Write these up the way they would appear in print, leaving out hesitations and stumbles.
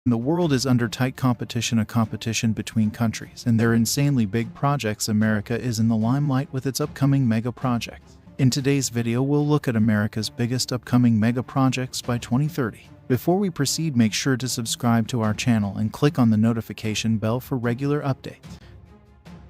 The world is under tight competition, a competition between countries, and their insanely big projects. America is in the limelight with its upcoming mega projects. In today's video, we'll look at America's biggest upcoming mega projects by 2030. Before we proceed, make sure to subscribe to our channel and click on the notification bell for regular updates.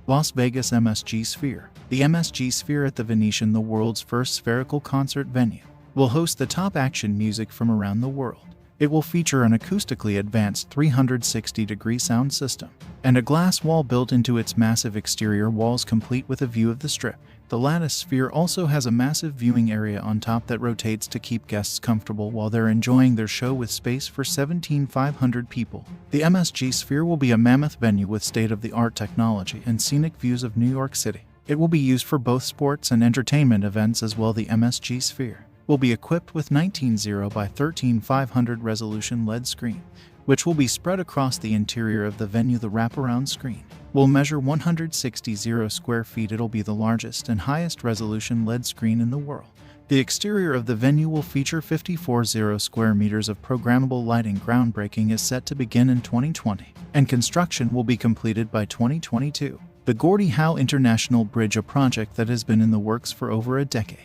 Las Vegas MSG Sphere. The MSG Sphere at the Venetian, the world's first spherical concert venue, will host the top action music from around the world. It will feature an acoustically advanced 360-degree sound system and a glass wall built into its massive exterior walls, complete with a view of the Strip. The Lattice Sphere also has a massive viewing area on top that rotates to keep guests comfortable while they're enjoying their show, with space for 17,500 people. The MSG Sphere will be a mammoth venue with state-of-the-art technology and scenic views of New York City. It will be used for both sports and entertainment events as well. The MSG Sphere will be equipped with 19.0 by 13,500 resolution LED screen, which will be spread across the interior of the venue. The wraparound screen will measure 160 square feet. It'll be the largest and highest resolution LED screen in the world. The exterior of the venue will feature 54 square meters of programmable lighting. Groundbreaking is set to begin in 2020, and construction will be completed by 2022. The Gordie Howe International Bridge, a project that has been in the works for over a decade.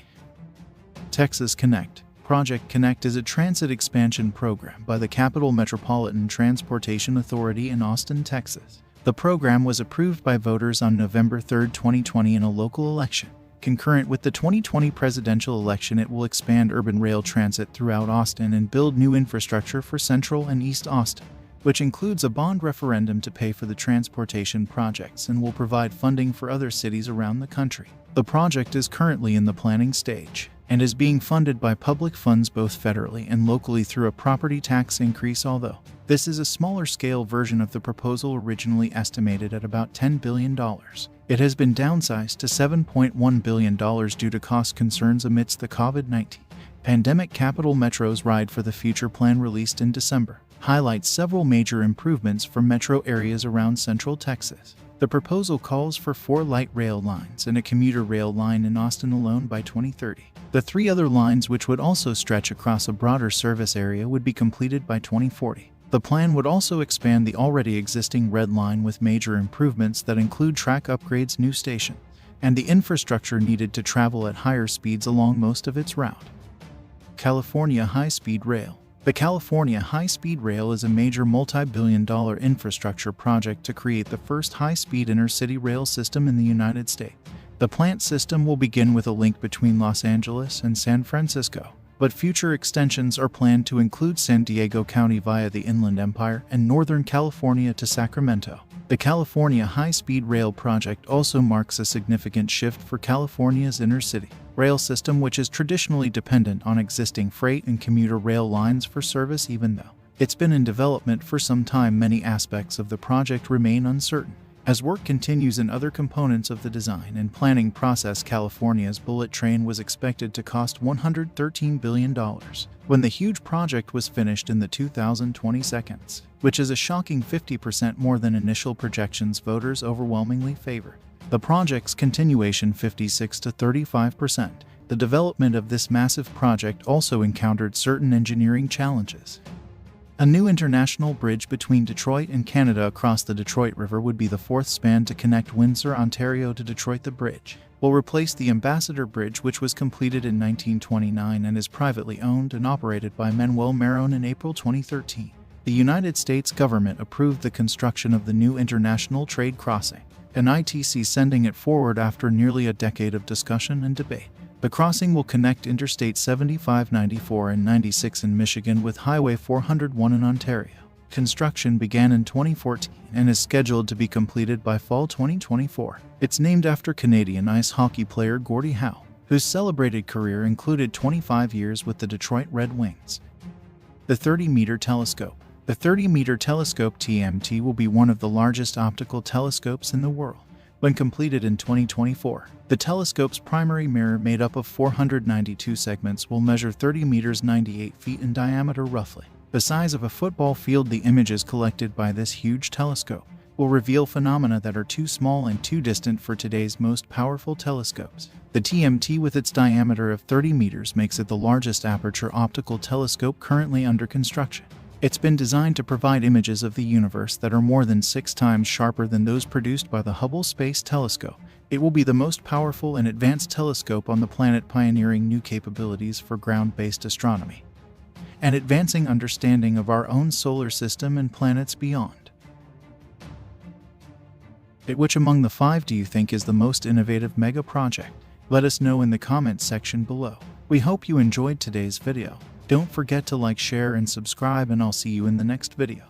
Texas Connect. Project Connect is a transit expansion program by the Capital Metropolitan Transportation Authority in Austin, Texas. The program was approved by voters on November 3, 2020 in a local election. Concurrent with the 2020 presidential election, it will expand urban rail transit throughout Austin and build new infrastructure for Central and East Austin, which includes a bond referendum to pay for the transportation projects and will provide funding for other cities around the country. The project is currently in the planning stage and is being funded by public funds both federally and locally through a property tax increase, although this is a smaller scale version of the proposal originally estimated at about $10 billion. It has been downsized to $7.1 billion due to cost concerns amidst the COVID-19 pandemic. Capital Metro's Ride for the Future plan, released in December, highlights several major improvements for metro areas around Central Texas. The proposal calls for 4 light rail lines and a commuter rail line in Austin alone by 2030. The 3 other lines, which would also stretch across a broader service area, would be completed by 2040. The plan would also expand the already existing Red Line with major improvements that include track upgrades, new stations, and the infrastructure needed to travel at higher speeds along most of its route. California High-Speed Rail. The California High-Speed Rail is a major multi-billion-dollar infrastructure project to create the first high-speed inner-city rail system in the United States. The plant system will begin with a link between Los Angeles and San Francisco, but future extensions are planned to include San Diego County via the Inland Empire and Northern California to Sacramento. The California High-Speed Rail project also marks a significant shift for California's inner-city rail system, which is traditionally dependent on existing freight and commuter rail lines for service. Even though it's been in development for some time, many aspects of the project remain uncertain. As work continues in other components of the design and planning process, California's bullet train was expected to cost $113 billion when the huge project was finished in the 2020 seconds, which is a shocking 50% more than initial projections. Voters overwhelmingly favored the project's continuation, 56 to 35%. The development of this massive project also encountered certain engineering challenges. A new international bridge between Detroit and Canada across the Detroit River would be the 4th span to connect Windsor, Ontario to Detroit. The bridge will replace the Ambassador Bridge, which was completed in 1929 and is privately owned and operated by Manuel Marón. In April 2013, the United States government approved the construction of the new International Trade Crossing, an ITC, sending it forward after nearly a decade of discussion and debate. The crossing will connect Interstate 75, 94, and 96 in Michigan with Highway 401 in Ontario. Construction began in 2014 and is scheduled to be completed by fall 2024. It's named after Canadian ice hockey player Gordie Howe, whose celebrated career included 25 years with the Detroit Red Wings. The 30-meter telescope. The 30-meter telescope TMT will be one of the largest optical telescopes in the world. When completed in 2024, the telescope's primary mirror, made up of 492 segments, will measure 30 meters 98 feet in diameter, roughly the size of a football field. The images collected by this huge telescope will reveal phenomena that are too small and too distant for today's most powerful telescopes. The TMT, with its diameter of 30 meters, makes it the largest aperture optical telescope currently under construction. It's been designed to provide images of the universe that are more than 6 times sharper than those produced by the Hubble Space Telescope. It will be the most powerful and advanced telescope on the planet, pioneering new capabilities for ground-based astronomy and advancing understanding of our own solar system and planets beyond. Which among the 5 do you think is the most innovative mega project? Let us know in the comments section below. We hope you enjoyed today's video. Don't forget to like, share, and subscribe, and I'll see you in the next video.